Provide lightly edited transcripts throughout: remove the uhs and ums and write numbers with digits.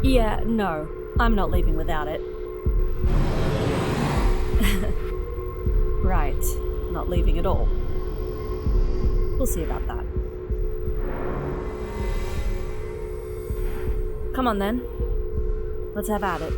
Yeah, no, I'm not leaving without it. Right, not leaving at all. We'll see about that. Come on then. Let's have at it.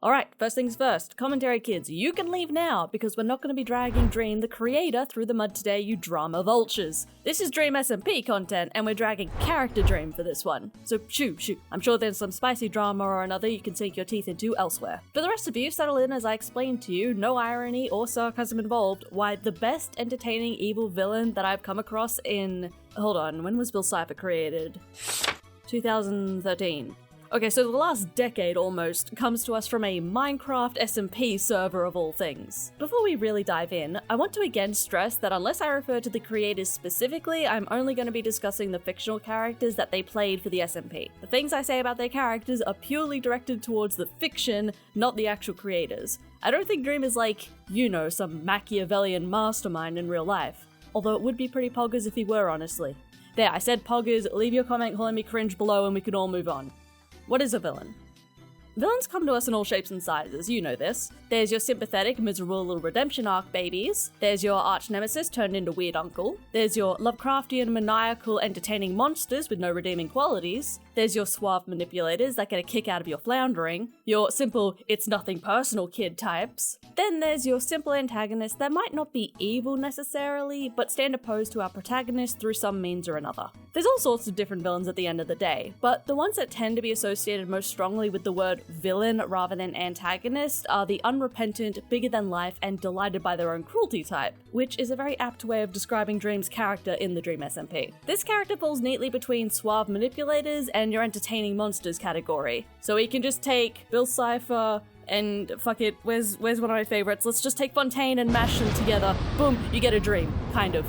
Alright, first things first. Commentary kids, you can leave now because we're not going to be dragging Dream, the creator, through the mud today, you drama vultures. This is Dream SMP content and we're dragging character Dream for this one. So shoo. I'm sure there's some spicy drama or another you can sink your teeth into elsewhere. For the rest of you, settle in as I explain to you, no irony or sarcasm involved, why the best entertaining evil villain that I've come across in... Hold on, when was Bill Cipher created? 2013. Okay, so the last decade almost comes to us from a Minecraft SMP server of all things. Before we really dive in, I want to again stress that unless I refer to the creators specifically, I'm only going to be discussing the fictional characters that they played for the SMP. The things I say about their characters are purely directed towards the fiction, not the actual creators. I don't think Dream is like, you know, some Machiavellian mastermind in real life. Although it would be pretty poggers if he were, honestly. There, I said poggers, leave your comment calling me cringe below and we can all move on. What is a villain? Villains come to us in all shapes and sizes, you know this. There's your sympathetic, miserable little redemption arc babies. There's your arch nemesis turned into weird uncle. There's your Lovecraftian, maniacal, entertaining monsters with no redeeming qualities. There's your suave manipulators that get a kick out of your floundering. Your simple, it's nothing personal kid types. Then there's your simple antagonists that might not be evil necessarily, but stand opposed to our protagonist through some means or another. There's all sorts of different villains at the end of the day, but the ones that tend to be associated most strongly with the word villain rather than antagonist are the unrepentant, bigger than life, and delighted by their own cruelty type, which is a very apt way of describing Dream's character in the Dream SMP. This character falls neatly between suave manipulators and your entertaining monsters category. So we can just take Bill Cipher and fuck it, where's one of my favorites? Let's just take Fontaine and mash them together. Boom, you get a Dream, kind of.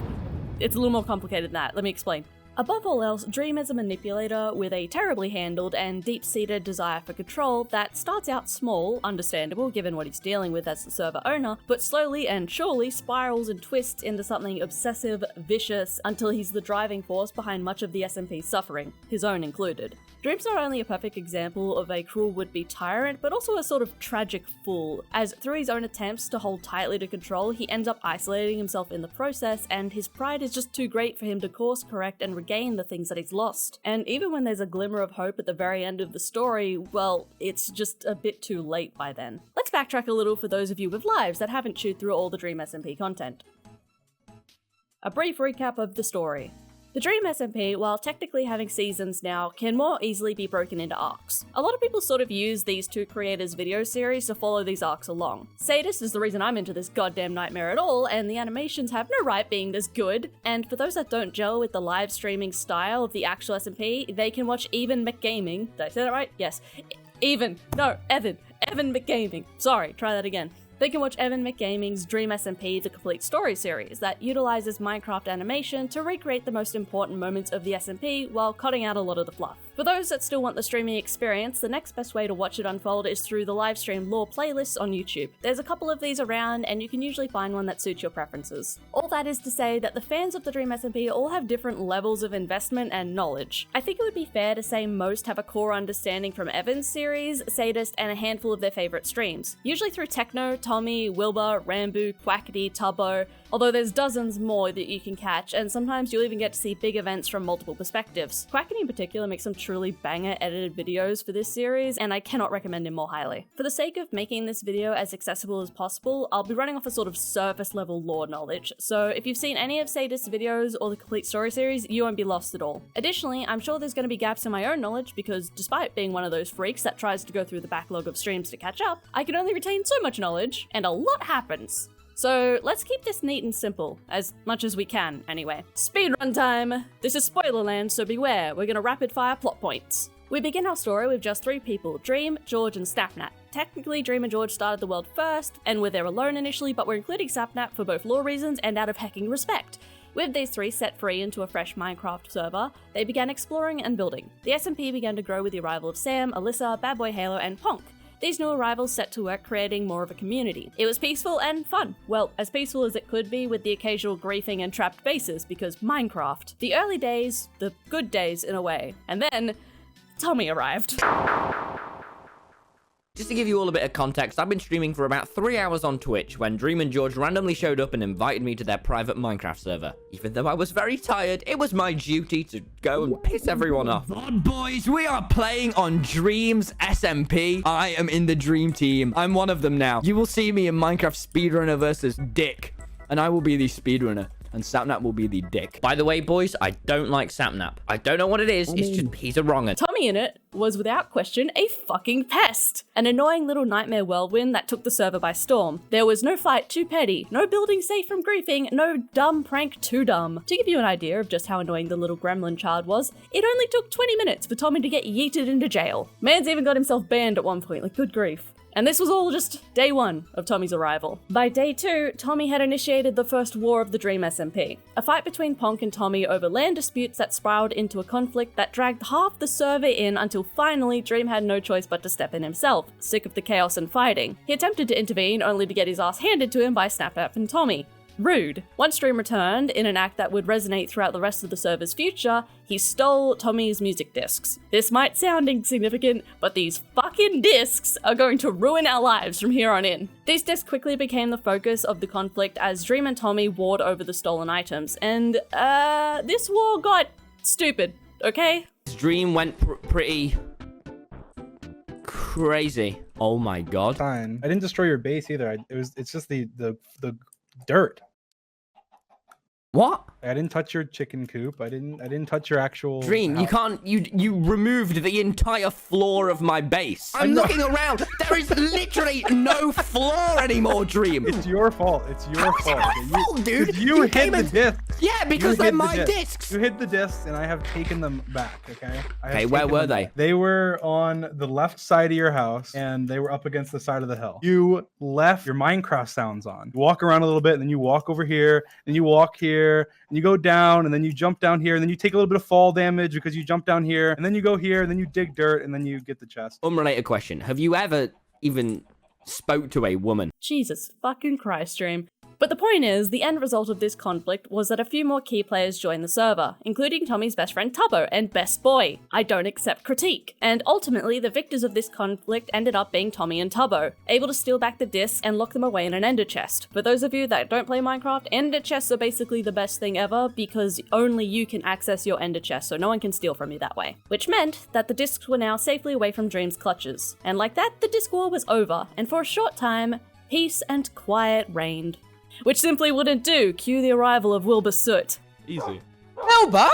It's a little more complicated than that, let me explain. Above all else, Dream is a manipulator with a terribly handled and deep-seated desire for control that starts out small, understandable given what he's dealing with as the server owner, but slowly and surely spirals and twists into something obsessive, vicious, until he's the driving force behind much of the SMP's suffering, his own included. Dream's not only a perfect example of a cruel would-be tyrant, but also a sort of tragic fool, as through his own attempts to hold tightly to control, he ends up isolating himself in the process, and his pride is just too great for him to course correct and regain the things that he's lost. And even when there's a glimmer of hope at the very end of the story, well, it's just a bit too late by then. Let's backtrack a little for those of you with lives that haven't chewed through all the Dream SMP content. A brief recap of the story. The Dream SMP, while technically having seasons now, can more easily be broken into arcs. A lot of people sort of use these two creators' video series to follow these arcs along. Sadist is the reason I'm into this goddamn nightmare at all, and the animations have no right being this good. And for those that don't gel with the live streaming style of the actual SMP, they can watch Evan McGaming. Did I say that right? Yes. Evan McGaming. Sorry, try that again. They can watch Evan McGaming's Dream SMP The Complete Story series that utilizes Minecraft animation to recreate the most important moments of the SMP while cutting out a lot of the fluff. For those that still want the streaming experience, the next best way to watch it unfold is through the livestream lore playlists on YouTube. There's a couple of these around and you can usually find one that suits your preferences. All that is to say that the fans of the Dream SMP all have different levels of investment and knowledge. I think it would be fair to say most have a core understanding from Evan's series, Sadist, and a handful of their favorite streams. Usually through Techno, Tommy, Wilbur, Rambu, Quackity, Tubbo, although there's dozens more that you can catch, and sometimes you'll even get to see big events from multiple perspectives. Quackity in particular makes some truly banger edited videos for this series, and I cannot recommend him more highly. For the sake of making this video as accessible as possible, I'll be running off a sort of surface level lore knowledge, so if you've seen any of Sadist's videos or the Complete Story series, you won't be lost at all. Additionally, I'm sure there's going to be gaps in my own knowledge because despite being one of those freaks that tries to go through the backlog of streams to catch up, I can only retain so much knowledge, and a lot happens. So let's keep this neat and simple, as much as we can, anyway. Speedrun time! This is Spoilerland, so beware, we're gonna rapid fire plot points. We begin our story with just three people, Dream, George, and Sapnap. Technically, Dream and George started the world first, and were there alone initially, but we're including Sapnap for both lore reasons and out of hecking respect. With these three set free into a fresh Minecraft server, they began exploring and building. The SMP began to grow with the arrival of Sam, Alyssa, Bad Boy Halo, and Ponk. these new arrivals set to work creating more of a community. It was peaceful and fun. Well, as peaceful as it could be, with the occasional griefing and trapped bases, because Minecraft. The early days, the good days in a way. And then, Tommy arrived. Just to give you all a bit of context, I've been streaming for about 3 hours on Twitch when Dream and George randomly showed up and invited me to their private Minecraft server. Even though I was very tired, it was my duty to go and piss everyone off. God, boys, we are playing on Dream's SMP. I am in the Dream team. I'm one of them now. You will see me in Minecraft Speedrunner versus Dick, and I will be the Speedrunner. And Sapnap will be the dick. By the way, boys, I don't like Sapnap. I don't know what it is. It's just, he's a wrong'un. Tommy in it was without question a fucking pest. An annoying little nightmare whirlwind that took the server by storm. There was no fight too petty, no building safe from griefing, no dumb prank too dumb. To give you an idea of just how annoying the little gremlin child was, it only took 20 minutes for Tommy to get yeeted into jail. Man's even got himself banned at one point, like good grief. And this was all just day 1 of Tommy's arrival. By day 2, Tommy had initiated the first war of the Dream SMP, a fight between Ponk and Tommy over land disputes that spiraled into a conflict that dragged half the server in until finally Dream had no choice but to step in himself, sick of the chaos and fighting. He attempted to intervene only to get his ass handed to him by Snap-App and Tommy. Rude. Once Dream returned, in an act that would resonate throughout the rest of the server's future, he stole Tommy's music discs. This might sound insignificant, but these fucking discs are going to ruin our lives from here on in. These discs quickly became the focus of the conflict as Dream and Tommy warred over the stolen items, and this war got stupid, okay? Dream went pretty crazy. Oh my god. Fine. I didn't destroy your base either. It's just the dirt. What? I didn't touch your chicken coop. I didn't touch your actual Dream, house. you can't. You removed the entire floor of my base. I'm looking around. There is literally no floor anymore, Dream. It's your fault. It's your fault. My fault, dude. You hid the discs. Yeah, because they're my discs. You hid the discs, and I have taken them back. Okay. Okay, where were they? They were on the left side of your house, and they were up against the side of the hill. You left your Minecraft sounds on. You walk around a little bit, and then you walk over here, and you walk here, and you go down, and then you jump down here, and then you take a little bit of fall damage because you jump down here, and then you go here, and then you dig dirt, and then you get the chest. Unrelated question. Have you ever even spoke to a woman? Jesus fucking Christ, Dream. But the point is, the end result of this conflict was that a few more key players joined the server, including Tommy's best friend Tubbo and best boy. I don't accept critique. And ultimately, the victors of this conflict ended up being Tommy and Tubbo, able to steal back the discs and lock them away in an ender chest. For those of you that don't play Minecraft, ender chests are basically the best thing ever because only you can access your ender chest, so no one can steal from you that way. Which meant that the discs were now safely away from Dream's clutches. And like that, the disc war was over, and for a short time, peace and quiet reigned. Which simply wouldn't do. Cue the arrival of Wilbur Soot. Easy. Wilbur?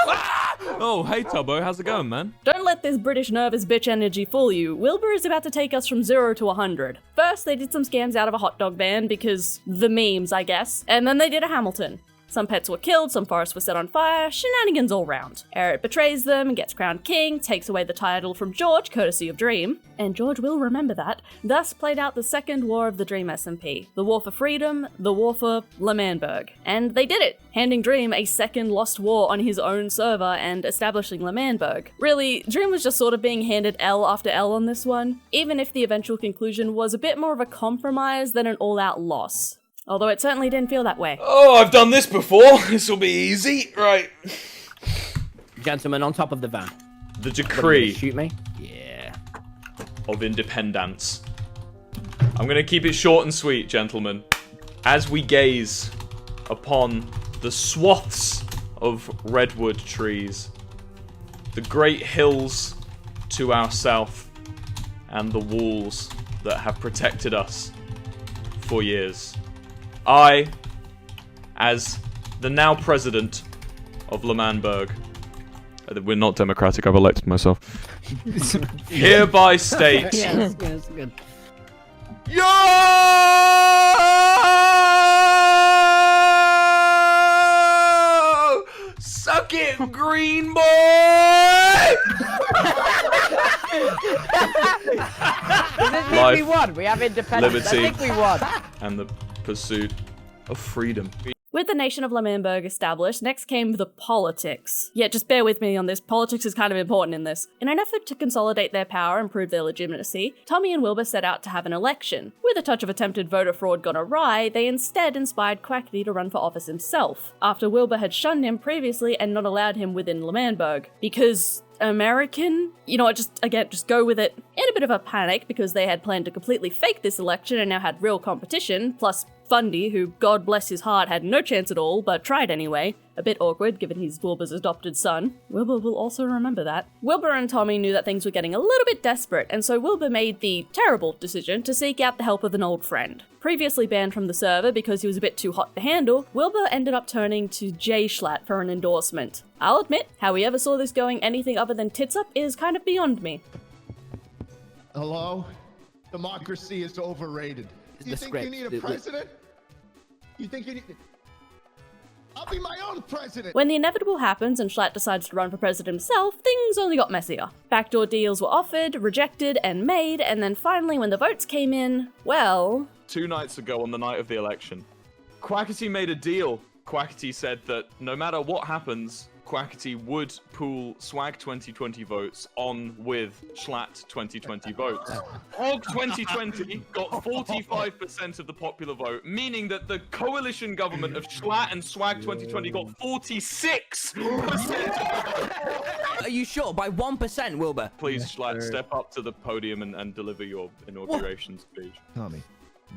Oh, hey Tubbo, how's it going, man? Don't let this British nervous bitch energy fool you. Wilbur is about to take us from 0 to 100. First, they did some scams out of a hot dog ban because the memes, I guess. And then they did a Hamilton. Some pets were killed, some forests were set on fire, shenanigans all round. Eric betrays them and gets crowned king, takes away the title from George, courtesy of Dream, and George will remember that. Thus played out the second war of the Dream SMP, the war for freedom, the war for L'Manberg. And they did it, handing Dream a second lost war on his own server and establishing L'Manberg. Really, Dream was just sort of being handed L after L on this one, even if the eventual conclusion was a bit more of a compromise than an all-out loss. Although it certainly didn't feel that way. Oh, I've done this before. This will be easy. Right. Gentlemen, on top of the van. The decree Shoot me? Yeah. of independence. I'm going to keep it short and sweet, gentlemen. As we gaze upon the swaths of redwood trees, the great hills to our south, and the walls that have protected us for years, I, as the now president of L'Manberg, we're not democratic, I've elected myself, hereby state, Yes, good. Yo! Suck it, green boy! Does it mean we won? We have independence. liberty, I think we won. and the pursuit of freedom. With the nation of L'Manberg established, next came the politics. Yeah, just bear with me on this, politics is kind of important in this. In an effort to consolidate their power and prove their legitimacy, Tommy and Wilbur set out to have an election. With a touch of attempted voter fraud gone awry, they instead inspired Quackity to run for office himself, after Wilbur had shunned him previously and not allowed him within L'Manberg. Because American? You know what, just go with it. In a bit of a panic because they had planned to completely fake this election and now had real competition, plus Fundy, who, God bless his heart, had no chance at all, but tried anyway. A bit awkward, given he's Wilbur's adopted son. Wilbur will also remember that. Wilbur and Tommy knew that things were getting a little bit desperate, and so Wilbur made the terrible decision to seek out the help of an old friend. Previously banned from the server because he was a bit too hot to handle, Wilbur ended up turning to J Schlatt for an endorsement. I'll admit, how he ever saw this going anything other than tits up is kind of beyond me. Hello? Democracy is overrated. You think you need a president? You think you need... I'll be my own president! When the inevitable happens and Schlatt decides to run for president himself, things only got messier. Backdoor deals were offered, rejected, and made, and then finally when the votes came in, well... 2 nights ago on the night of the election, Quackity made a deal. Quackity said that no matter what happens, Quackity would pool Swag 2020 votes on with Schlatt 2020 votes. Hog 2020 got 45% of the popular vote, meaning that the coalition government of Schlatt and Swag 2020 got 46%. Are you sure? By 1%, Wilbur? Please, Schlatt, step up to the podium and deliver your inauguration speech. Tommy,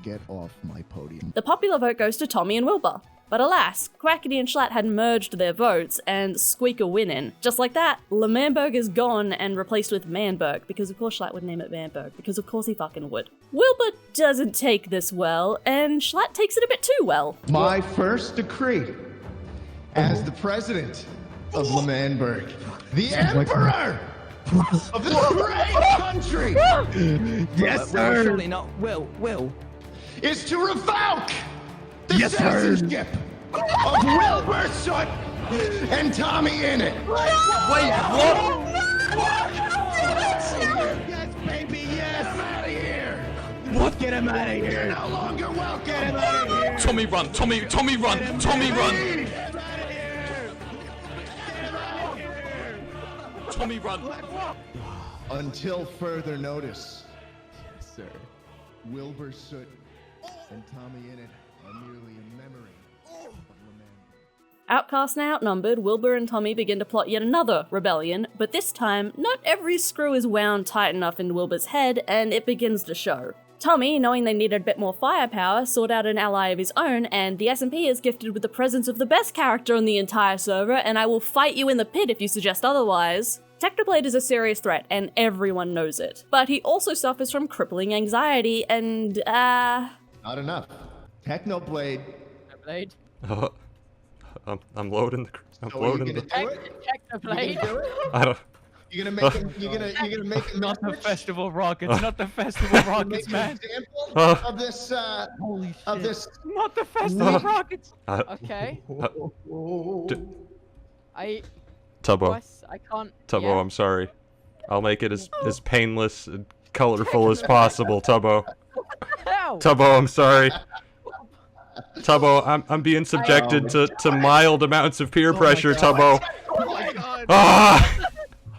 get off my podium. The popular vote goes to Tommy and Wilbur. But alas, Quackity and Schlatt had merged their votes and squeak a win in. Just like that, L'Manberg is gone and replaced with Manberg, because of course Schlatt would name it Manberg, because of course he fucking would. Wilbur doesn't take this well, and Schlatt takes it a bit too well. My first decree as the president of L'Manberg, the emperor of this great country, yes sir, Surely not. Will. is to revoke the citizenship of Wilbur Soot and Tommy Innit. Wait, what? Yes, baby, yes. Get him out of here. What? Get him out of here. You're no longer welcome. Get him out of here. Tommy run, Tommy run, Tommy run. Get him out of here. Get him out of here. Tommy run. Until further notice. Yes, sir. Wilbur Soot and Tommy Innit are merely a memory of L'Manberg. Outcast and outnumbered, Wilbur and Tommy begin to plot yet another rebellion, but this time, not every screw is wound tight enough in Wilbur's head, and it begins to show. Tommy, knowing they needed a bit more firepower, sought out an ally of his own, and the SMP is gifted with the presence of the best character on the entire server, and I will fight you in the pit if you suggest otherwise. Technoblade is a serious threat, and everyone knows it. But he also suffers from crippling anxiety, and, Not enough. Technoblade. Blade. I'm loading the. I'm So are you loading gonna the. do it? Technoblade. Do it? I don't. You're gonna make him. You're gonna make him. Not the festival rockets, not the festival rockets, man. Example Oh. of this. Holy Of shit. this. Not the festival rockets. Okay. I Tubbo, guess I can't. Tubbo, yeah. I'm sorry. I'll make it as painless and colorful as possible, Tubbo. Ow! Tubbo, I'm sorry. Tubbo, I'm being subjected to mild amounts of peer pressure, Tubbo. Oh my god. Ah!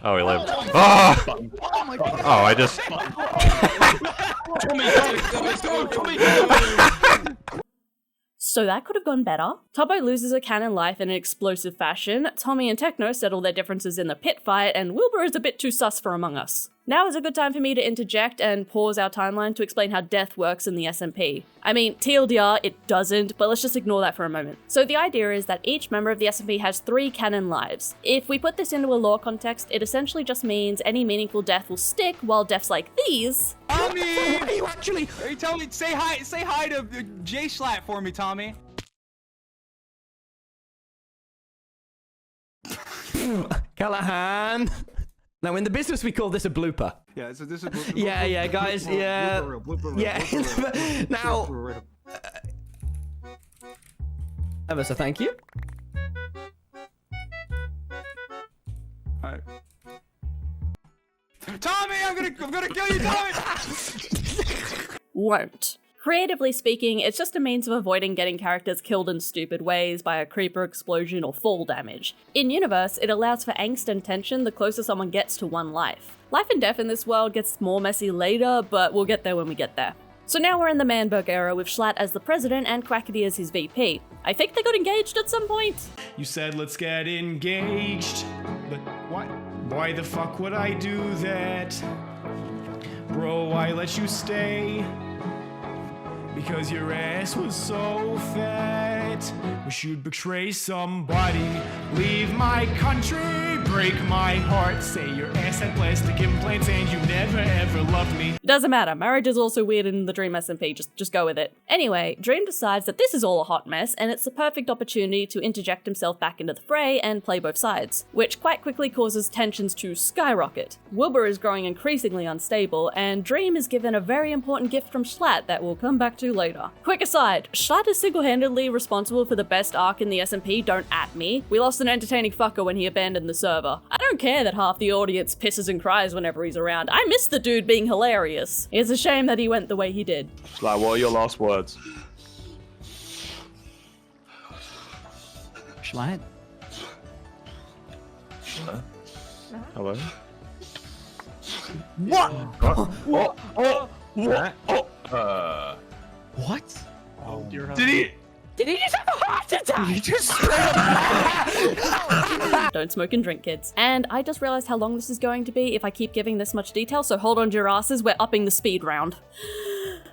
Oh, he lived. Ah! Oh my god. Oh, I just. So that could have gone better. Tubbo loses a canon life in an explosive fashion, Tommy and Techno settle their differences in the pit fight, and Wilbur is a bit too sus for Among Us. Now is a good time for me to interject and pause our timeline to explain how death works in the SMP. I mean, TLDR, it doesn't, but let's just ignore that for a moment. So the idea is that each member of the SMP has 3 canon lives. If we put this into a lore context, it essentially just means any meaningful death will stick, while deaths like these... Tommy! What are you actually? Hey, tell me, say hi to J Schlatt for me, Tommy. Callahan. Now, in the business, we call this a blooper. Yeah, so this is Yeah, guys, yeah. Yeah. Now, ever so thank you. Alright. Tommy, I'm gonna kill you, Tommy! won't. Creatively speaking, it's just a means of avoiding getting characters killed in stupid ways by a creeper explosion or fall damage. In universe, it allows for angst and tension the closer someone gets to one life. Life and death in this world gets more messy later, but we'll get there when we get there. So now we're in the Manberg era with Schlatt as the president and Quackity as his VP. I think they got engaged at some point. You said let's get engaged, but what? Why the fuck would I do that? Bro, why let you stay? Because your ass was so fat. Wish you'd betray somebody. Leave my country, break my heart. Say your ass had plastic implants and you never ever loved me. Doesn't matter, marriage is also weird in the Dream SMP, just go with it. Anyway, Dream decides that this is all a hot mess and it's the perfect opportunity to interject himself back into the fray and play both sides, which quite quickly causes tensions to skyrocket. Wilbur is growing increasingly unstable and Dream is given a very important gift from Schlatt that we'll come back to later. Quick aside, Schlatt is single-handedly responsible for the best arc in the SMP, don't at me. We lost an entertaining fucker when he abandoned the server. I don't care that half the audience pisses and cries whenever he's around. I miss the dude being hilarious. It's a shame that he went the way he did. Like, what are your last words? Schlatt? Hello? What? What? Oh, dear. Did he just have a heart attack? He just Don't smoke and drink, kids. And I just realized how long this is going to be if I keep giving this much detail, so hold on to your asses, we're upping the speed round.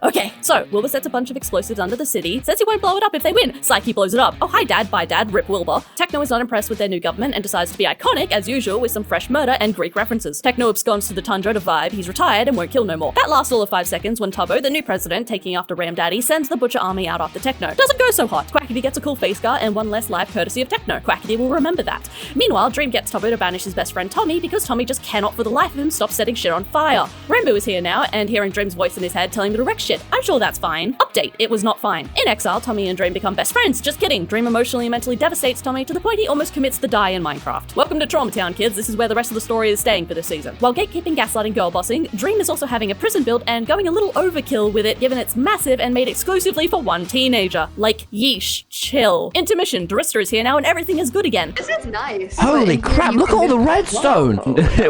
Okay, so Wilbur sets a bunch of explosives under the city, says he won't blow it up if they win. Psyche blows it up. Oh, hi dad, bye dad, rip Wilbur. Techno is not impressed with their new government and decides to be iconic, as usual, with some fresh murder and Greek references. Techno absconds to the tundra to vibe, he's retired and won't kill no more. That lasts all of 5 seconds when Tubbo, the new president, taking after Ram Daddy, sends the Butcher army out after Techno. Doesn't go so hot. Quackity gets a cool face scar and one less life courtesy of Techno. Quackity will remember that. Meanwhile, Dream gets Tubbo to banish his best friend Tommy because Tommy just cannot for the life of him stop setting shit on fire. Rambo is here now and hearing Dream's voice in his head telling him to wreck shit. I'm sure that's fine. Update, it was not fine. In exile, Tommy and Dream become best friends. Just kidding. Dream emotionally and mentally devastates Tommy to the point he almost commits the die in Minecraft. Welcome to Trauma Town, kids. This is where the rest of the story is staying for this season. While gatekeeping, gaslighting, girlbossing, Dream is also having a prison build and going a little overkill with it, given it's massive and made exclusively for one teenager. Like, yeesh, chill. Intermission, Darista is here now and everything is good again. This is nice. Holy crap, look at all the redstone!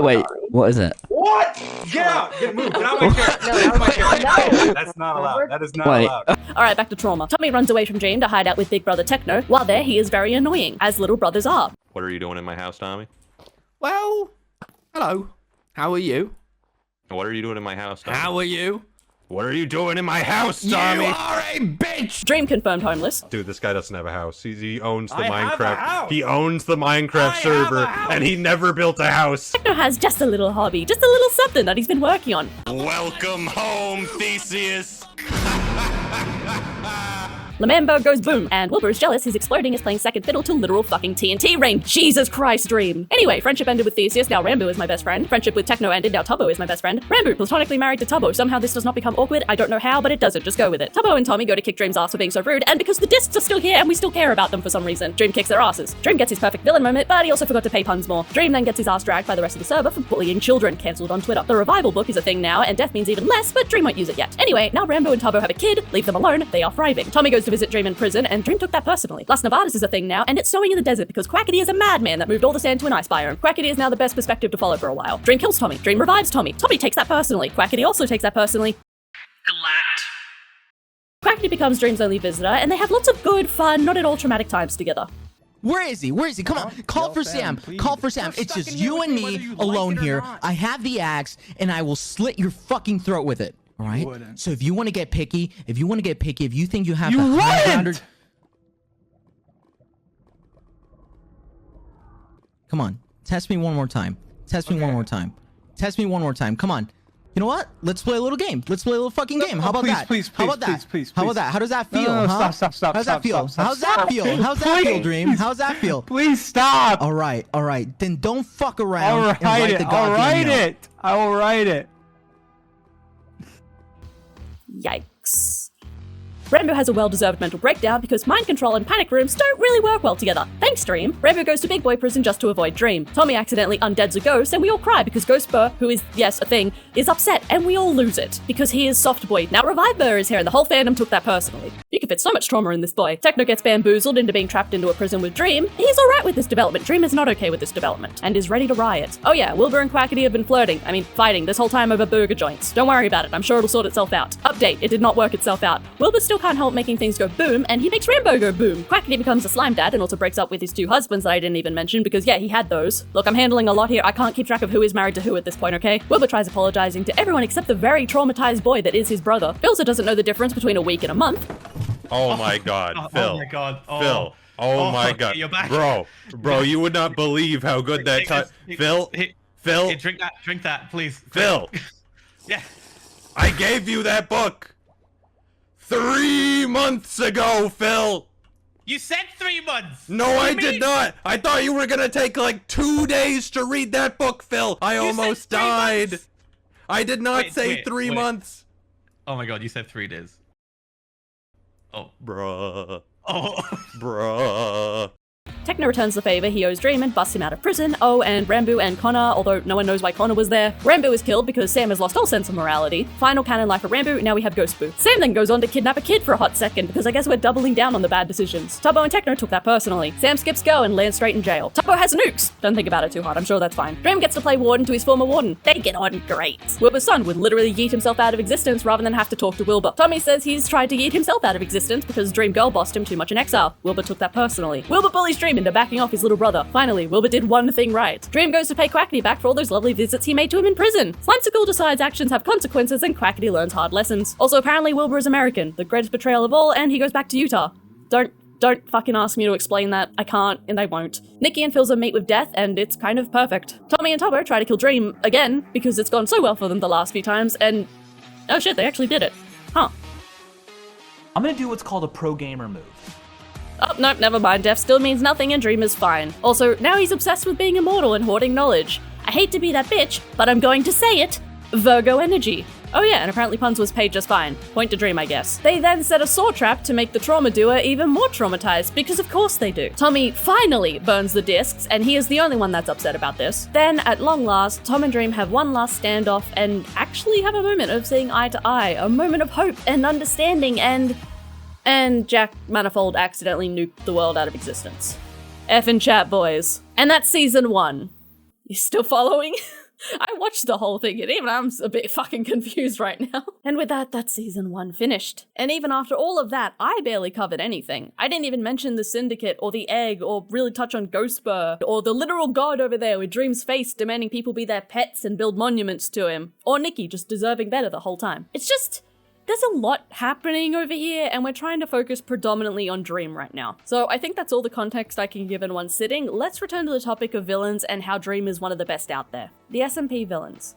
Wait, what is it? What? Get out! Move! Get out of my chair! Get out of my chair! That's not allowed. That is not allowed. Alright, back to Trauma. Tommy runs away from Dream to hide out with big brother Techno. While there, he is very annoying, as little brothers are. What are you doing in my house, Tommy? Well, hello. How are you? What are you doing in my house, Tommy? How are you? What are you doing in my house, Tommy? You are a bitch! Dream confirmed homeless. Dude, this guy doesn't have a house. He owns the I have a Minecraft. house. He owns the Minecraft server, and he never built a house. Techno has just a little hobby, just a little something that he's been working on. Welcome home, Theseus. Lamambo goes boom, and Wilbur is jealous he's exploding is playing second fiddle to literal fucking TNT rain. Jesus Christ, Dream. Anyway, friendship ended with Theseus, now Rambo is my best friend. Friendship with Techno ended, now Tubbo is my best friend. Rambo platonically married to Tubbo. Somehow this does not become awkward, I don't know how, but it doesn't, just go with it. Tubbo and Tommy go to kick Dream's ass for being so rude, and because the discs are still here and we still care about them for some reason, Dream kicks their asses. Dream gets his perfect villain moment, but he also forgot to pay puns more. Dream then gets his ass dragged by the rest of the server for bullying children, cancelled on Twitter. The revival book is a thing now, and death means even less, but Dream won't use it yet. Anyway, now Rambo and Tubbo have a kid, leave them alone, they are thriving. Tommy goes to visit Dream in prison, and Dream took that personally. Las Nevadas is a thing now, and it's snowing in the desert because Quackity is a madman that moved all the sand to an ice biome. Quackity is now the best perspective to follow for a while. Dream kills Tommy. Dream revives Tommy. Tommy takes that personally. Quackity also takes that personally. Quackity becomes Dream's only visitor, and they have lots of good, fun, not at all traumatic times together. Where is he? Where is he? Come on, call for Sam. Call for Sam. It's just you and me alone here. I have the axe, and I will slit your fucking throat with it. All right? So if you want to get picky, if you think you have the high ground. Come on, test me one more time. Test me one more time. Test me one more time. Come on. You know what? Let's play a little game. Let's play a little fucking game. How about that? How about that? How about that? How does that feel? No, stop. How does that feel? How's that feel? How's that feel, Dream? How's that feel? Please stop. All right. Then don't fuck around. I'll write it. I'll write it. I will write it. Yikes. Rambo has a well-deserved mental breakdown because mind control and panic rooms don't really work well together. Thanks, Dream. Rambo goes to big boy prison just to avoid Dream. Tommy accidentally undeads a ghost, and we all cry because Ghost Burr, who is, yes, a thing, is upset, and we all lose it because he is soft boy. Now Revive Burr is here, and the whole fandom took that personally. You can fit so much trauma in this boy. Techno gets bamboozled into being trapped into a prison with Dream. He's alright with this development. Dream is not okay with this development, and is ready to riot. Oh yeah, Wilbur and Quackity have been fighting this whole time over burger joints. Don't worry about it, I'm sure it'll sort itself out. Update, it did not work itself out. Wilbur still can't help making things go boom, and he makes Rambo go boom. Quackity becomes a slime dad and also breaks up with his 2 husbands that I didn't even mention because yeah, he had those. Look, I'm handling a lot here. I can't keep track of who is married to who at this point, okay? Wilbur tries apologizing to everyone except the very traumatized boy that is his brother. He also doesn't know the difference between a week and a month. Oh my god, Phil. Oh my god. Oh. Phil. Oh my god. You're back. Bro, you would not believe how good that time. Phil. Phil. Hey, drink that, please. Phil. Yeah. I gave you that book 3 months ago, Phil. You said 3 months. No, I did not. I thought you were gonna take like 2 days to read that book, Phil. I almost died. Months. I did not say 3 months. Oh my god, you said 3 days. Oh. Bruh. Oh. Bruh. Techno returns the favor he owes Dream and busts him out of prison. Oh, and Rambo and Connor, although no one knows why Connor was there. Rambo is killed because Sam has lost all sense of morality. Final canon life for Rambo, now we have Ghost Boo. Sam then goes on to kidnap a kid for a hot second because I guess we're doubling down on the bad decisions. Tubbo and Techno took that personally. Sam skips go and lands straight in jail. Tubbo has nukes. Don't think about it too hard, I'm sure that's fine. Dream gets to play warden to his former warden. They get on great. Wilbur's son would literally yeet himself out of existence rather than have to talk to Wilbur. Tommy says he's tried to yeet himself out of existence because Dream girlbossed him too much in exile. Wilbur took that personally. Wilbur bullies Dream into backing off his little brother. Finally, Wilbur did one thing right. Dream goes to pay Quackity back for all those lovely visits he made to him in prison. Slimecicle decides actions have consequences and Quackity learns hard lessons. Also, apparently Wilbur is American, the greatest betrayal of all, and he goes back to Utah. Don't fucking ask me to explain that. I can't, and I won't. Nikki and Philza meet with death, and it's kind of perfect. Tommy and Tubbo try to kill Dream again, because it's gone so well for them the last few times, and oh shit, they actually did it. Huh. I'm gonna do what's called a pro gamer move. Oh, nope, never mind. Death still means nothing and Dream is fine. Also, now he's obsessed with being immortal and hoarding knowledge. I hate to be that bitch, but I'm going to say it. Virgo energy. Oh yeah, and apparently Puns was paid just fine. Point to Dream, I guess. They then set a saw trap to make the trauma doer even more traumatized, because of course they do. Tommy finally burns the discs, and he is the only one that's upset about this. Then, at long last, Tom and Dream have one last standoff and actually have a moment of seeing eye to eye, a moment of hope and understanding, and Jack Manifold accidentally nuked the world out of existence. Effin' chat, boys. And that's season 1. You still following? I watched the whole thing and even I'm a bit fucking confused right now. And with that, that's season 1 finished. And even after all of that, I barely covered anything. I didn't even mention the Syndicate or the Egg or really touch on Ghost Burr or the literal god over there with Dream's face demanding people be their pets and build monuments to him. Or Nikki just deserving better the whole time. It's just... there's a lot happening over here, and we're trying to focus predominantly on Dream right now. So I think that's all the context I can give in one sitting. Let's return to the topic of villains and how Dream is one of the best out there. The SMP villains.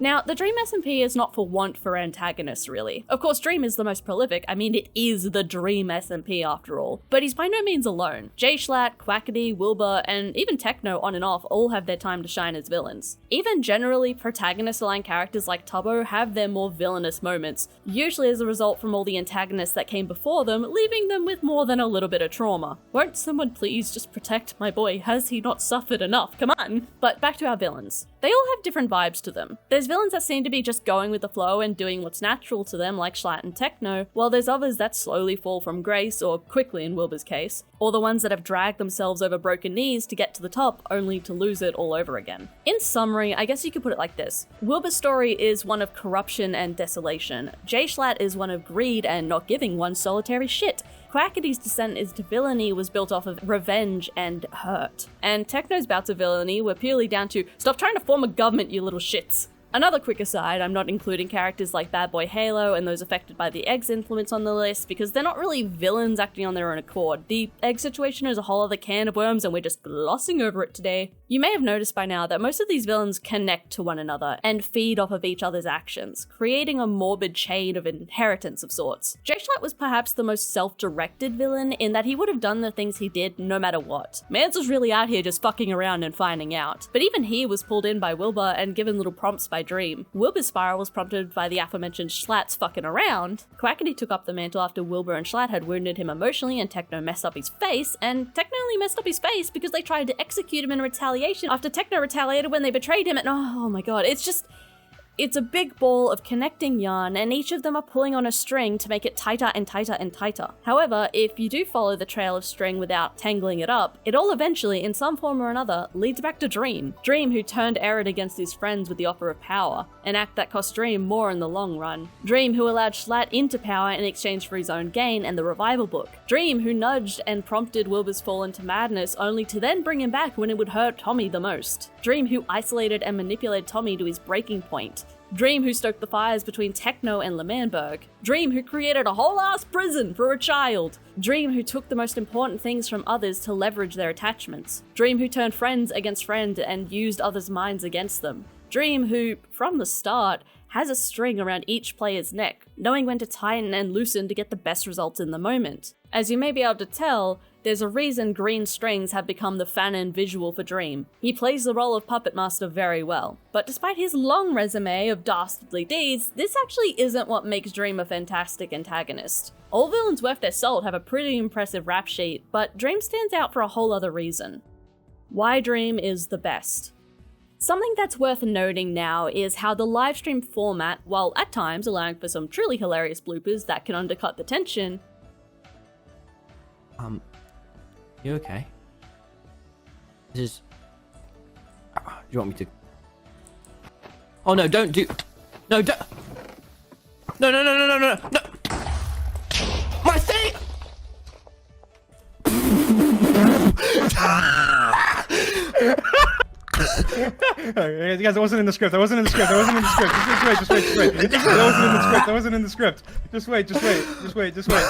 Now, the Dream SMP is not for want for antagonists, really. Of course, Dream is the most prolific. I mean, it is the Dream SMP after all. But he's by no means alone. J-Schlatt, Quackity, Wilbur, and even Techno on and off all have their time to shine as villains. Even generally, protagonist-aligned characters like Tubbo have their more villainous moments, usually as a result from all the antagonists that came before them, leaving them with more than a little bit of trauma. Won't someone please just protect my boy? Has he not suffered enough? Come on! But back to our villains. They all have different vibes to them. There's villains that seem to be just going with the flow and doing what's natural to them, like Schlatt and Techno, while there's others that slowly fall from grace, or quickly in Wilbur's case, or the ones that have dragged themselves over broken knees to get to the top, only to lose it all over again. In summary, I guess you could put it like this. Wilbur's story is one of corruption and desolation. J-Schlatt is one of greed and not giving one solitary shit. Quackity's descent into villainy was built off of revenge and hurt. And Techno's bouts of villainy were purely down to, stop trying to form a government, you little shits. Another quick aside, I'm not including characters like Bad Boy Halo and those affected by the Egg's influence on the list because they're not really villains acting on their own accord. The Egg situation is a whole other can of worms and we're just glossing over it today. You may have noticed by now that most of these villains connect to one another and feed off of each other's actions, creating a morbid chain of inheritance of sorts. J-Schlatt was perhaps the most self-directed villain in that he would have done the things he did no matter what. Mans was really out here just fucking around and finding out. But even he was pulled in by Wilbur and given little prompts by by Dream. Wilbur's spiral was prompted by the aforementioned Schlatt's fucking around. Quackity took up the mantle after Wilbur and Schlatt had wounded him emotionally and Techno messed up his face, and Techno only messed up his face because they tried to execute him in retaliation after Techno retaliated when they betrayed him, and oh my god, it's a big ball of connecting yarn, and each of them are pulling on a string to make it tighter and tighter and tighter. However, if you do follow the trail of string without tangling it up, it all eventually, in some form or another, leads back to Dream. Dream, who turned Arid against his friends with the offer of power, an act that cost Dream more in the long run. Dream, who allowed Schlatt into power in exchange for his own gain and the revival book. Dream, who nudged and prompted Wilbur's fall into madness only to then bring him back when it would hurt Tommy the most. Dream, who isolated and manipulated Tommy to his breaking point. Dream, who stoked the fires between Techno and Lemanberg. Dream, who created a whole-ass prison for a child. Dream, who took the most important things from others to leverage their attachments. Dream, who turned friends against friends and used others' minds against them. Dream, who, from the start, has a string around each player's neck, knowing when to tighten and loosen to get the best results in the moment. As you may be able to tell, there's a reason green strings have become the fanon visual for Dream. He plays the role of Puppet Master very well. But despite his long resume of dastardly deeds, this actually isn't what makes Dream a fantastic antagonist. All villains worth their salt have a pretty impressive rap sheet, but Dream stands out for a whole other reason. Why Dream is the best. Something that's worth noting now is how the livestream format, while at times allowing for some truly hilarious bloopers that can undercut the tension. You okay? This is... do you want me to... Oh no, don't do... No, don't... No, no, no, no, no, no, no! My thing! You guys, that wasn't in the script. That wasn't in the script. That wasn't in the script. Just wait. Just wait. Just wait. That wasn't in the script. That wasn't in the script. Just wait. Just wait. Just wait. Just wait.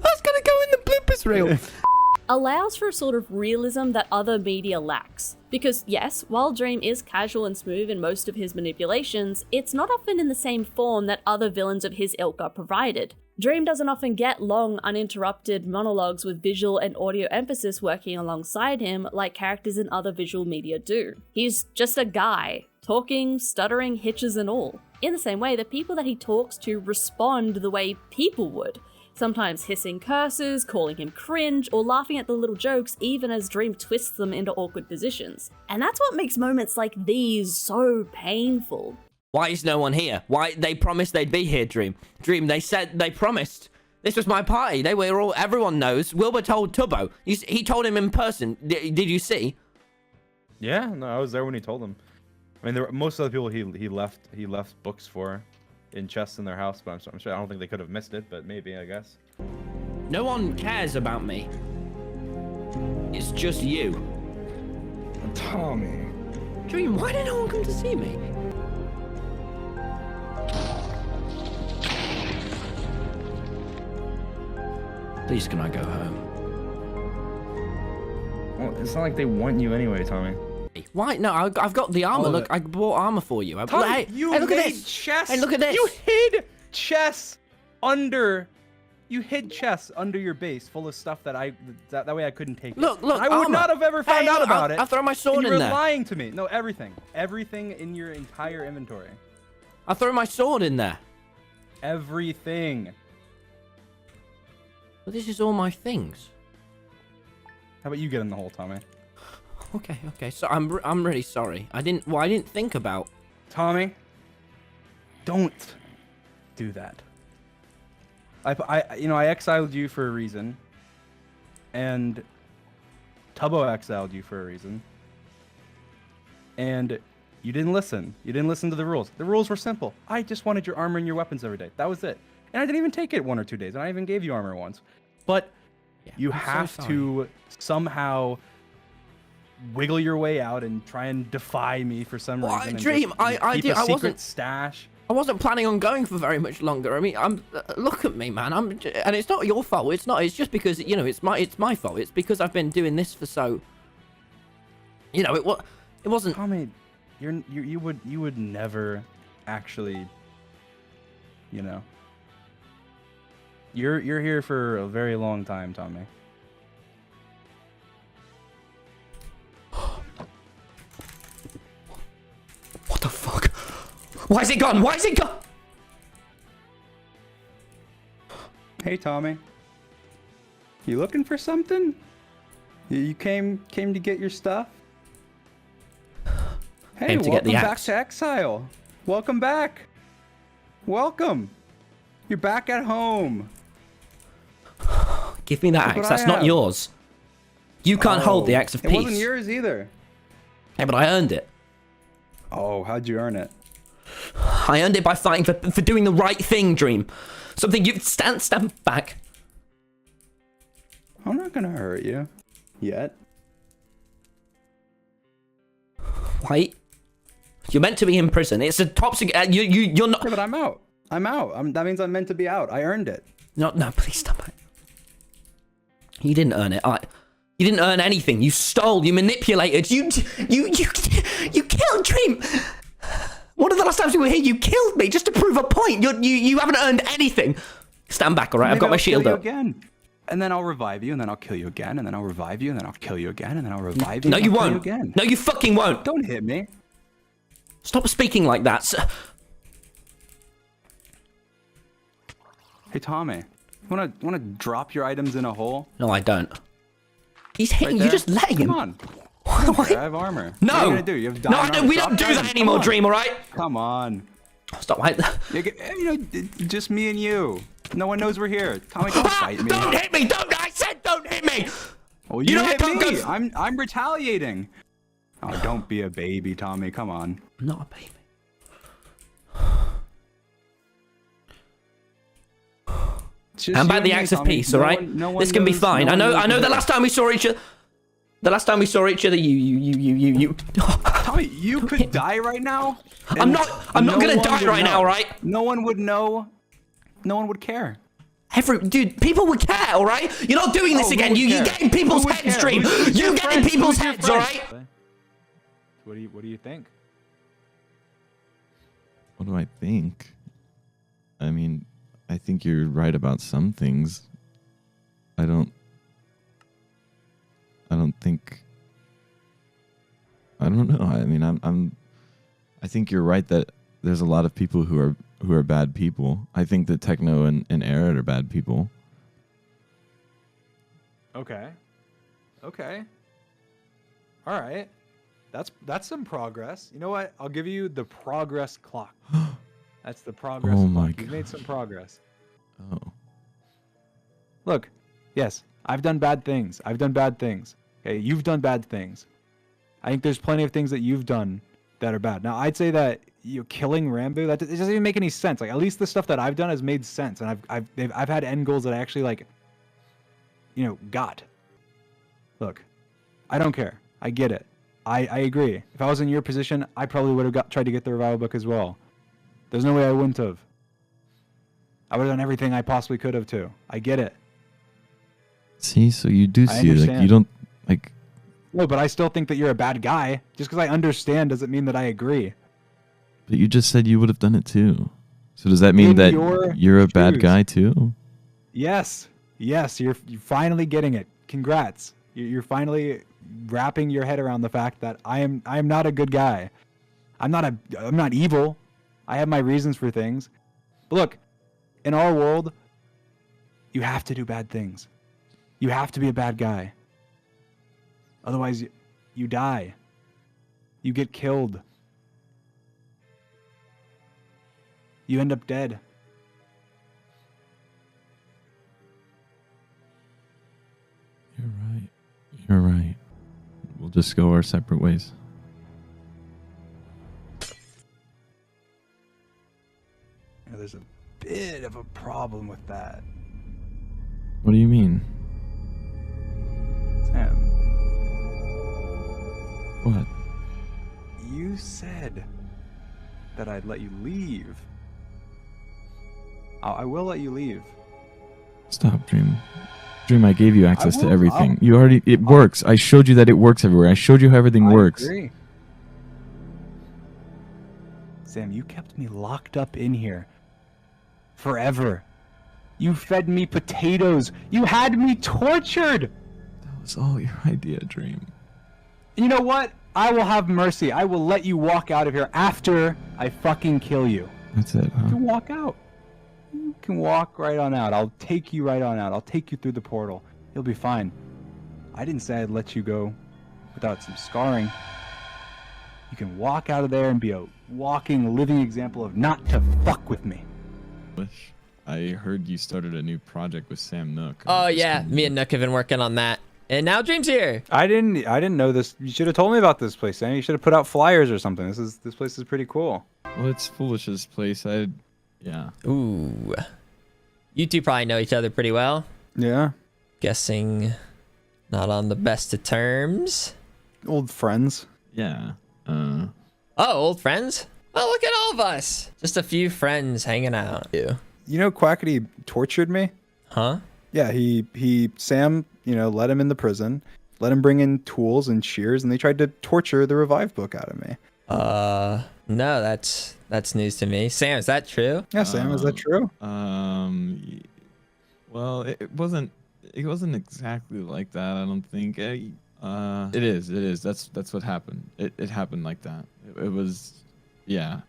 That's gonna go in the bloopers reel. Allows for a sort of realism that other media lacks. Because yes, while Dream is casual and smooth in most of his manipulations, it's not often in the same form that other villains of his ilk are provided. Dream doesn't often get long, uninterrupted monologues with visual and audio emphasis working alongside him like characters in other visual media do. He's just a guy, talking, stuttering, hitches and all. In the same way, the people that he talks to respond the way people would. Sometimes hissing curses, calling him cringe, or laughing at the little jokes even as Dream twists them into awkward positions. And that's what makes moments like these so painful. Why is no one here? Why? They promised they'd be here, Dream. Dream, they said they promised. This was my party. They were all, everyone knows. Wilbur told Tubbo. He told him in person. Did you see? Yeah, no, I was there when he told him. I mean, most of the people he left books for in chests in their house, but I'm sure I don't think they could have missed it, but maybe, I guess. No one cares about me. It's just you. Tommy. Dream, why did no one come to see me? Please, can I go home? Well, it's not like they want you anyway, Tommy. Why? No, I've got the armor. Look, I bought armor for you. Tommy, hey, you hey, look made at this. chests. Hey, look at this. You hid chests under. You hid chests under your base, full of stuff that that way I couldn't take. Look, I would armor. not have ever found out about it. I'll throw my sword in there. You were lying to me. No, everything in your entire inventory. I'll throw my sword in there. Everything. Well, this is all my things. How about you get in the hole, Tommy? Okay. So I'm really sorry. I didn't think about. Tommy, don't do that. I exiled you for a reason, and Tubbo exiled you for a reason, and you didn't listen. You didn't listen to the rules. The rules were simple. I just wanted your armor and your weapons every day. That was it. And I didn't even take it 1 or 2 days, and I even gave you armor once. But you have to somehow wiggle your way out and try and defy me for some reason. Dream, I wasn't stash. I wasn't planning on going for very much longer. I mean, look at me, man. And it's not your fault. It's not. It's just because it's my fault. It's because I've been doing this for so. It wasn't. Tommy, you would never actually. You're here for a very long time, Tommy. What the fuck? Why is it gone? Why is it gone? Hey, Tommy. You looking for something? You came to get your stuff? Hey, Came to get the welcome back axe. to exile. Welcome back. Welcome. You're back at home. Give me that Look axe. what That's I not have. yours. You can't hold the axe of It peace. wasn't yours either. Yeah, but I earned it. Oh, how'd you earn it? I earned it by fighting for doing the right thing, Dream. Something you stand back. I'm not gonna hurt you. Yet. Wait. You're meant to be in prison. It's a top secret. You're not. Yeah, but I'm out. I'm out. That means I'm meant to be out. I earned it. No, please stop it. You didn't earn it. You didn't earn anything. You stole. You manipulated. You killed Dream. One of the last times we were here, you killed me just to prove a point. You haven't earned anything. Stand back, all right? I've got my shield up. Again. And then I'll revive you, and then I'll kill you again, and then I'll revive you, and then I'll kill you again, and then I'll revive you. No, and you I'll kill won't. again. No, you fucking won't. Don't hit me. Stop speaking like that. Hey, Tommy. Wanna drop your items in a hole? No, I don't. He's hitting Right you. there? Just letting him. Come on. Okay, I have armor. No. What are you gonna do? You have No, diamond armor. we don't do that anymore, Dream. All right? Come on. Stop. Right. Just me and you. No one knows we're here. Tommy, don't fight me. Don't hit me! Don't! I said don't hit me! Well, You you know I hit can't me. go- I'm retaliating. Oh, don't be a baby, Tommy. Come on. I'm not a baby. I'm back the axe of peace, all right? This can be fine. I know. The last time we saw each other, you. Tommy, you could die right now. I'm not gonna die right now, all right? No one would know. No one would care. Dude, people would care, all right? You're not doing this again. You get in people's heads, Dream. You get in people's heads, all right? What do you think? What do I think? I mean, I think you're right about some things. I don't think. I don't know. I mean, I think you're right that there's a lot of people who are bad people. I think that Techno and Arid are bad people. Okay. All right. That's some progress. You know what? I'll give you the progress clock. That's the progress Oh clock. my You've made some progress. Oh. Look, yes, I've done bad things. Okay, you've done bad things. I think there's plenty of things that you've done that are bad. Now, I'd say that killing Rambo, it doesn't even make any sense. Like, at least the stuff that I've done has made sense, and I've had end goals that I actually got. Look, I don't care. I get it. I agree. If I was in your position, I probably would have tried to get the revival book as well. There's no way I wouldn't have. I would have done everything I possibly could have too. I get it. See, so you do see, like, you don't, like... No, but I still think that you're a bad guy. Just because I understand doesn't mean that I agree. But you just said you would have done it too. So does that mean that you're a bad guy too? Yes. You're finally getting it. Congrats. You're finally wrapping your head around the fact that I am not a good guy. I'm not evil. I have my reasons for things. But look, in our world, you have to do bad things. You have to be a bad guy. Otherwise, you die. You get killed. You end up dead. You're right. We'll just go our separate ways. There's a bit of a problem with that. What do you mean? Sam. What? You said that I'd let you leave. I will let you leave. Stop, Dream. Dream, I gave you access to everything. It works. I showed you that it works everywhere. I showed you how everything works. Agree. Sam, you kept me locked up in here forever. You fed me potatoes. You had me tortured. That was all your idea, Dream. You know what? I will have mercy. I will let you walk out of here after I fucking kill you. That's it, huh? You can walk out. You can walk right on out. I'll take you right on out. I'll take you through the portal. You'll be fine. I didn't say I'd let you go without some scarring. You can walk out of there and be a walking, living example of not to fuck with me. I heard you started a new project with Sam Nook. Oh yeah, me and Nook have been working on that. And now Dream's here. I didn't know this. You should have told me about this place, Sam. You should have put out flyers or something. This place is pretty cool. Well, it's Foolish's place. Yeah. Ooh. You two probably know each other pretty well. Yeah. Guessing not on the best of terms. Old friends. Yeah. Oh, old friends? Oh, look at all of us. Just a few friends hanging out. You know Quackity tortured me? Huh? Yeah, Sam, let him in the prison, let him bring in tools and shears, and they tried to torture the revived book out of me. No, that's news to me. Sam, is that true? Yeah, Sam, is that true? Well, it wasn't exactly like that, I don't think. It is. That's what happened. It happened like that. It was, that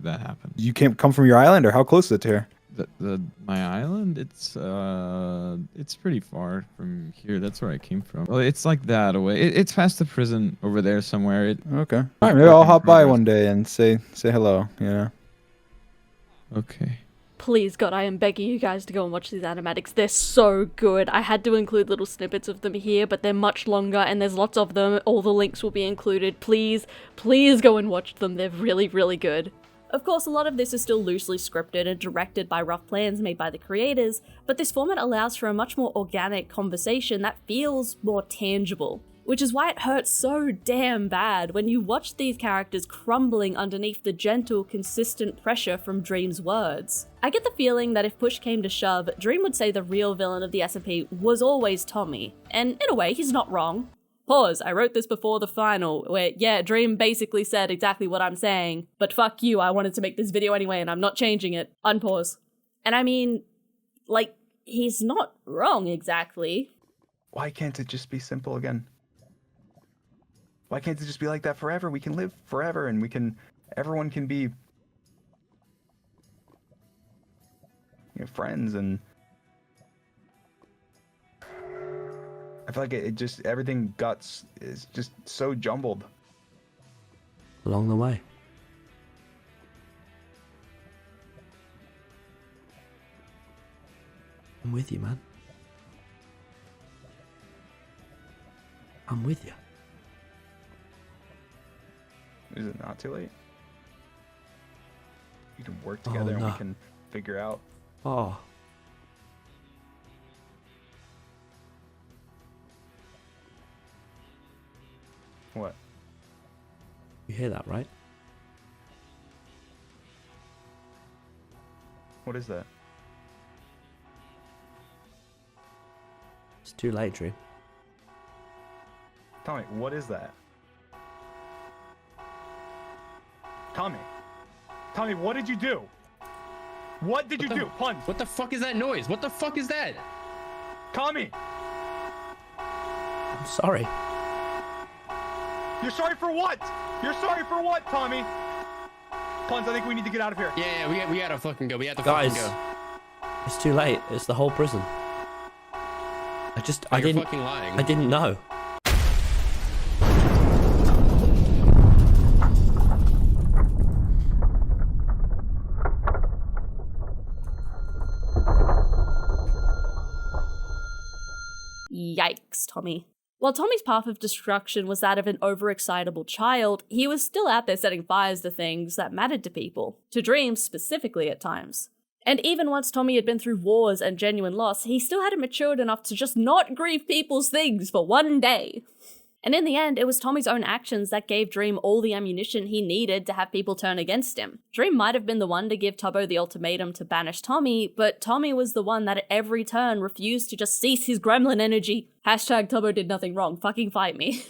happened. You can't come from your island, or how close is it to here? My island, it's pretty far from here. That's where I came from. Well, it's like that away. It's past the prison over there somewhere. Okay. All right, maybe I'll hop by one day and say hello. Okay. Please, God, I am begging you guys to go and watch these animatics. They're so good. I had to include little snippets of them here, but they're much longer and there's lots of them. All the links will be included. Please, please go and watch them. They're really, really good. Of course, a lot of this is still loosely scripted and directed by rough plans made by the creators, but this format allows for a much more organic conversation that feels more tangible. Which is why it hurts so damn bad when you watch these characters crumbling underneath the gentle, consistent pressure from Dream's words. I get the feeling that if push came to shove, Dream would say the real villain of the SMP was always Tommy, and in a way, he's not wrong. Pause, I wrote this before the final, where, yeah, Dream basically said exactly what I'm saying, but fuck you, I wanted to make this video anyway and I'm not changing it. Unpause. And I mean, he's not wrong exactly. Why can't it just be simple again? Why can't it just be like that forever? We can live forever and everyone can be friends, and I feel like everything is just so jumbled. Along the way. I'm with you, man. I'm with you. Is it not too late? We can work together and we can figure out. Oh. What? You hear that, right? What is that? It's too late, Dream. Tommy, what is that? Tommy, what did you do? What did you do? Puns. What the fuck is that noise? What the fuck is that? Tommy! I'm sorry. You're sorry for what? You're sorry for what, Tommy? Puns, I think we need to get out of here. Yeah, we gotta fucking go. We have to Guys, fucking go. It's too late. It's the whole prison. I didn't fucking lying. I didn't know. Yikes, Tommy. While Tommy's path of destruction was that of an overexcitable child, he was still out there setting fires to things that mattered to people, to dreams specifically at times. And even once Tommy had been through wars and genuine loss, he still hadn't matured enough to just not grieve people's things for one day. And in the end, it was Tommy's own actions that gave Dream all the ammunition he needed to have people turn against him. Dream might have been the one to give Tubbo the ultimatum to banish Tommy, but Tommy was the one that at every turn refused to just cease his gremlin energy. Hashtag Tubbo did nothing wrong, fucking fight me.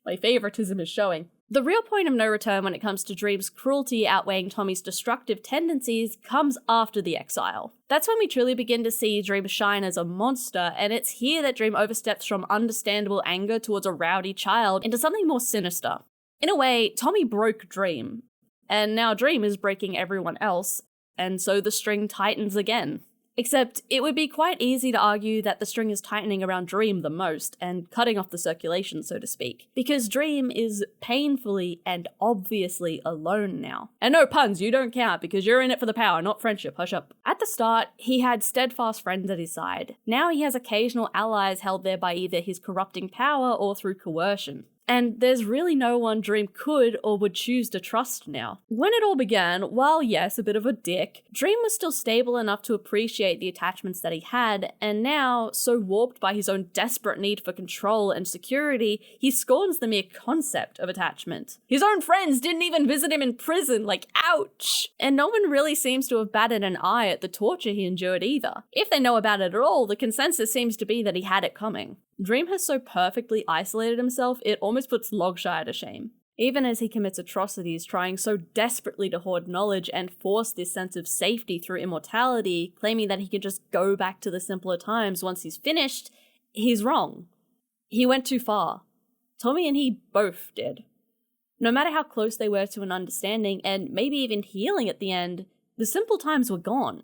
My favoritism is showing. The real point of no return when it comes to Dream's cruelty outweighing Tommy's destructive tendencies comes after the exile. That's when we truly begin to see Dream shine as a monster, and it's here that Dream oversteps from understandable anger towards a rowdy child into something more sinister. In a way, Tommy broke Dream, and now Dream is breaking everyone else, and so the string tightens again. Except, it would be quite easy to argue that the string is tightening around Dream the most, and cutting off the circulation, so to speak. Because Dream is painfully and obviously alone now. And no puns, you don't count, because you're in it for the power, not friendship, hush up. At the start, he had steadfast friends at his side. Now he has occasional allies held there by either his corrupting power or through coercion. And there's really no one Dream could or would choose to trust now. When it all began, while yes, a bit of a dick, Dream was still stable enough to appreciate the attachments that he had, and now, so warped by his own desperate need for control and security, he scorns the mere concept of attachment. His own friends didn't even visit him in prison, like ouch! And no one really seems to have batted an eye at the torture he endured either. If they know about it at all, the consensus seems to be that he had it coming. Dream has so perfectly isolated himself, it almost puts Logshire to shame. Even as he commits atrocities, trying so desperately to hoard knowledge and force this sense of safety through immortality, claiming that he can just go back to the simpler times once he's finished, he's wrong. He went too far. Tommy and he both did. No matter how close they were to an understanding, and maybe even healing at the end, the simple times were gone.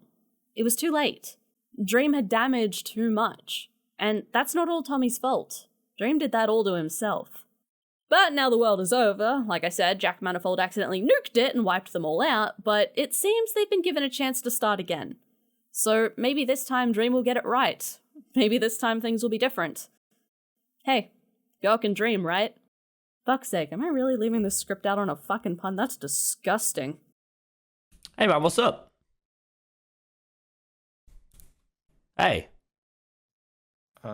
It was too late. Dream had damaged too much. And that's not all Tommy's fault. Dream did that all to himself. But now the world is over. Like I said, Jack Manifold accidentally nuked it and wiped them all out, but it seems they've been given a chance to start again. So maybe this time Dream will get it right. Maybe this time things will be different. Hey, girl can dream, right? Fuck's sake, am I really leaving this script out on a fucking pun? That's disgusting. Hey man, what's up? Hey. Who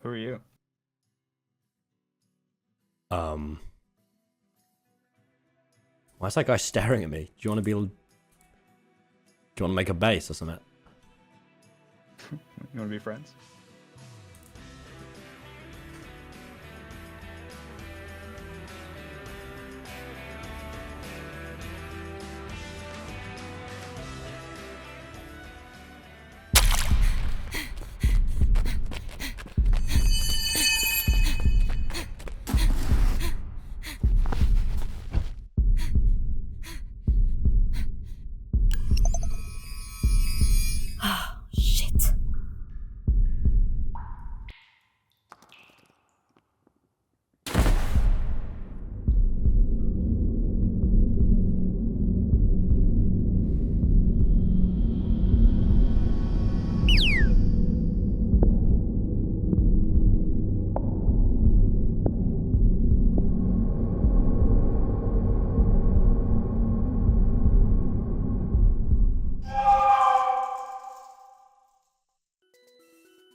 are you? Why is that guy staring at me? Do you want to make a base or something? You want to be friends?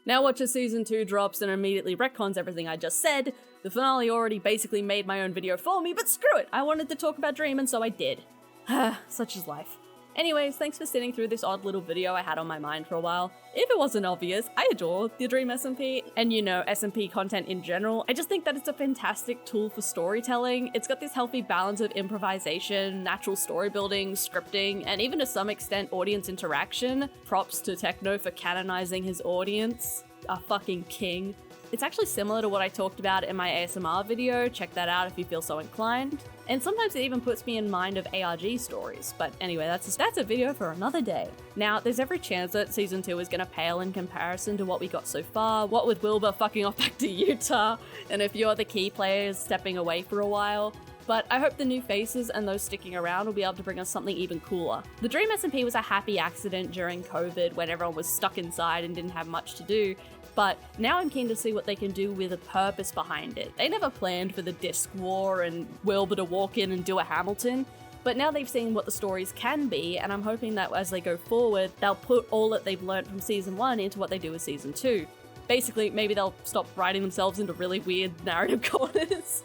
Now watch as Season 2 drops and immediately retcons everything I just said. The finale already basically made my own video for me, but screw it! I wanted to talk about Dream and so I did. Such is life. Anyways, thanks for sitting through this odd little video I had on my mind for a while. If it wasn't obvious, I adore the Dream SMP, and you know, SMP content in general. I just think that it's a fantastic tool for storytelling. It's got this healthy balance of improvisation, natural story building, scripting, and even to some extent audience interaction. Props to Techno for canonizing his audience. A fucking king. It's actually similar to what I talked about in my ASMR video, check that out if you feel so inclined. And sometimes it even puts me in mind of ARG stories, but anyway, that's a video for another day. Now, there's every chance that Season 2 is gonna pale in comparison to what we got so far, what with Wilbur fucking off back to Utah, and a few other key players stepping away for a while. But I hope the new faces and those sticking around will be able to bring us something even cooler. The Dream SMP was a happy accident during COVID when everyone was stuck inside and didn't have much to do, but now I'm keen to see what they can do with a purpose behind it. They never planned for the disc war and Wilbur to walk in and do a Hamilton, but now they've seen what the stories can be, and I'm hoping that as they go forward, they'll put all that they've learned from Season 1 into what they do with Season 2. Basically, maybe they'll stop writing themselves into really weird narrative corners.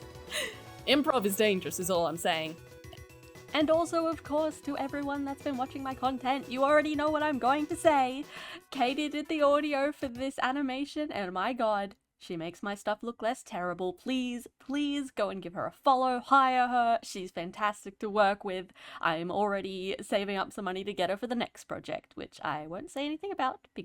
Improv is dangerous is all I'm saying. And also, of course, to everyone that's been watching my content, you already know what I'm going to say. Katie did the audio for this animation, and my god, She makes my stuff look less terrible. Please, please go and give her a follow, hire her. She's fantastic to work with. I'm already saving up some money to get her for the next project, which I won't say anything about because